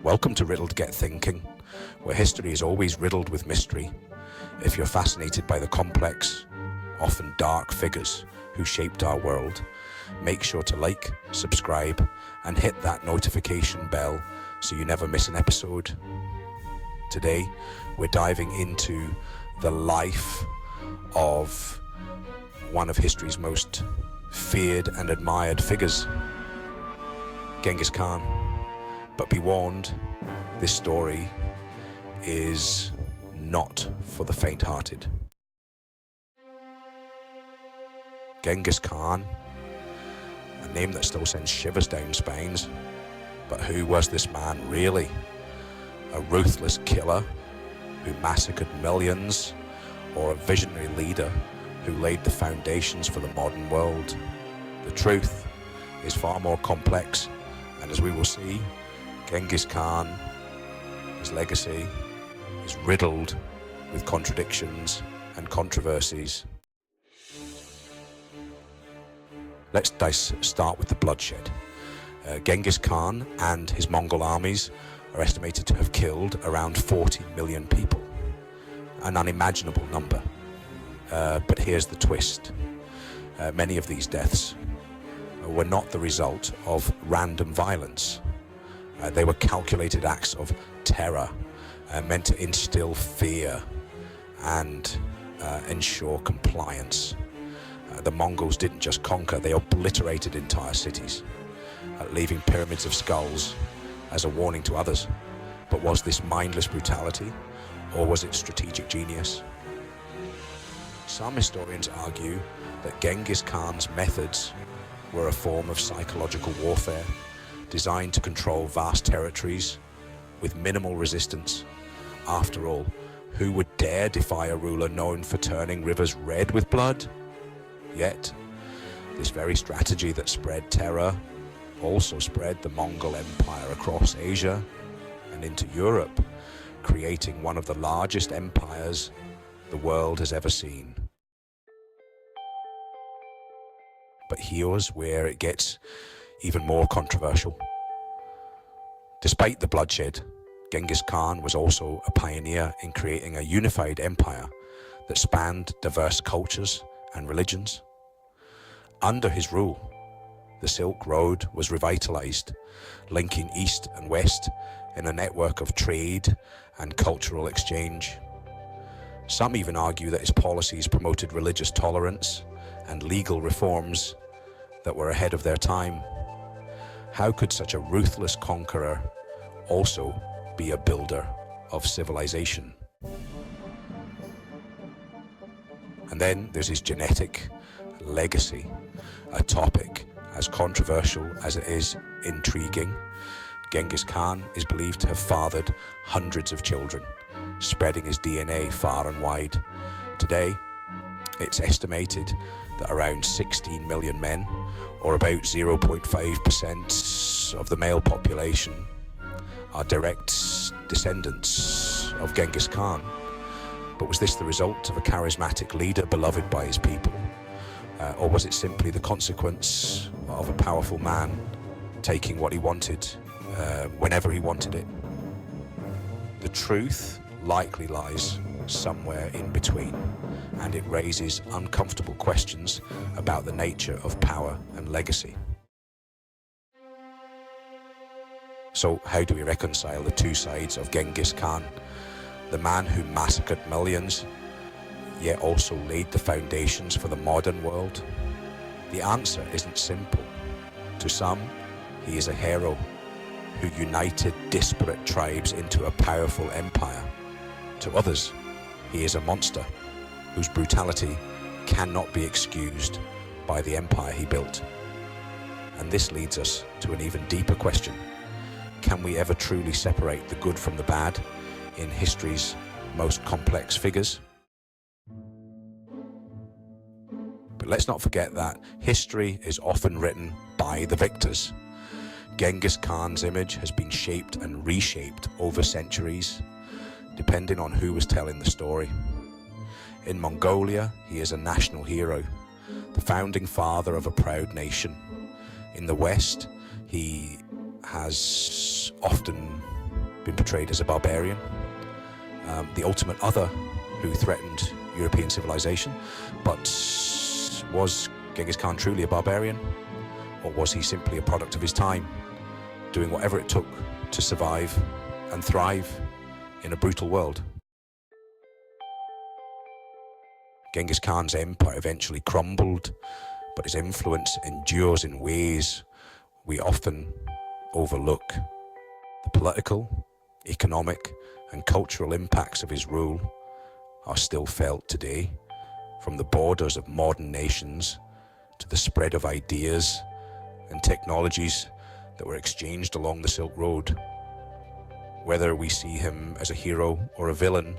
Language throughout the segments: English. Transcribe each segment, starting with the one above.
Welcome to Riddled Get Thinking, where history is always riddled with mystery. If you're fascinated by the complex, often dark figures who shaped our world, make sure to like, subscribe, and hit that notification bell so you never miss an episode. Today, we're diving into the life of one of history's most feared and admired figures, Genghis Khan. But be warned, this story is not for the faint-hearted. Genghis Khan, a name that still sends shivers down spines. But who was this man really? A ruthless killer who massacred millions, or a visionary leader who laid the foundations for the modern world? The truth is far more complex, and as we will see, Genghis Khan, his legacy, is riddled with contradictions and controversies. Let's start with the bloodshed. Genghis Khan and his Mongol armies are estimated to have killed around 40 million people, an unimaginable number. But here's the twist. Many of these deaths were not the result of random violence. They were calculated acts of terror meant to instill fear and ensure compliance. The Mongols didn't just conquer, they obliterated entire cities, leaving pyramids of skulls as a warning to others. But was this mindless brutality, or was it strategic genius? Some historians argue that Genghis Khan's methods were a form of psychological warfare designed to control vast territories with minimal resistance. After all, who would dare defy a ruler known for turning rivers red with blood? Yet, this very strategy that spread terror also spread the Mongol Empire across Asia and into Europe, creating one of the largest empires the world has ever seen. But here's where it gets even more controversial. Despite the bloodshed, Genghis Khan was also a pioneer in creating a unified empire that spanned diverse cultures and religions. Under his rule, the Silk Road was revitalized, linking East and West in a network of trade and cultural exchange. Some even argue that his policies promoted religious tolerance and legal reforms that were ahead of their time. How could such a ruthless conqueror also be a builder of civilization? And then there's his genetic legacy, a topic as controversial as it is intriguing. Genghis Khan is believed to have fathered hundreds of children, spreading his DNA far and wide. Today, it's estimated that around 16 million men, or about 0.5% of the male population, are direct descendants of Genghis Khan. But was this the result of a charismatic leader beloved by his people? Or was it simply the consequence of a powerful man taking what he wanted whenever he wanted it? The truth likely lies somewhere in between, and it raises uncomfortable questions about the nature of power and legacy. So how do we reconcile the two sides of Genghis Khan? The man who massacred millions, yet also laid the foundations for the modern world? The answer isn't simple. To some, he is a hero who united disparate tribes into a powerful empire. To others, he is a monster whose brutality cannot be excused by the empire he built. And this leads us to an even deeper question. Can we ever truly separate the good from the bad in history's most complex figures? But let's not forget that history is often written by the victors. Genghis Khan's image has been shaped and reshaped over centuries, depending on who was telling the story. In Mongolia, he is a national hero, the founding father of a proud nation. In the West, he has often been portrayed as a barbarian, the ultimate other who threatened European civilization. But was Genghis Khan truly a barbarian? Or was he simply a product of his time, doing whatever it took to survive and thrive in a brutal world? Genghis Khan's empire eventually crumbled, but his influence endures in ways we often overlook. The political, economic, and cultural impacts of his rule are still felt today, from the borders of modern nations to the spread of ideas and technologies that were exchanged along the Silk Road. Whether we see him as a hero or a villain,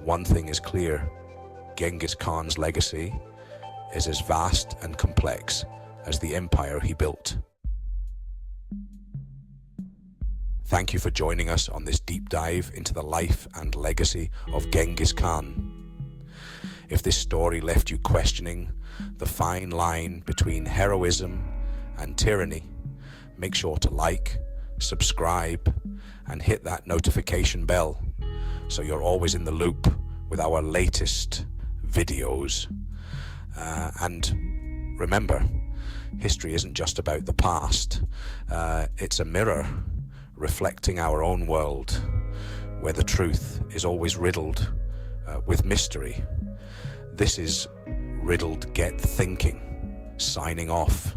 one thing is clear: Genghis Khan's legacy is as vast and complex as the empire he built. Thank you for joining us on this deep dive into the life and legacy of Genghis Khan. If this story left you questioning the fine line between heroism and tyranny, make sure to like, subscribe, and hit that notification bell so you're always in the loop with our latest videos. And remember, history isn't just about the past. It's a mirror reflecting our own world, where the truth is always riddled with mystery. This is Riddled Get Thinking, signing off.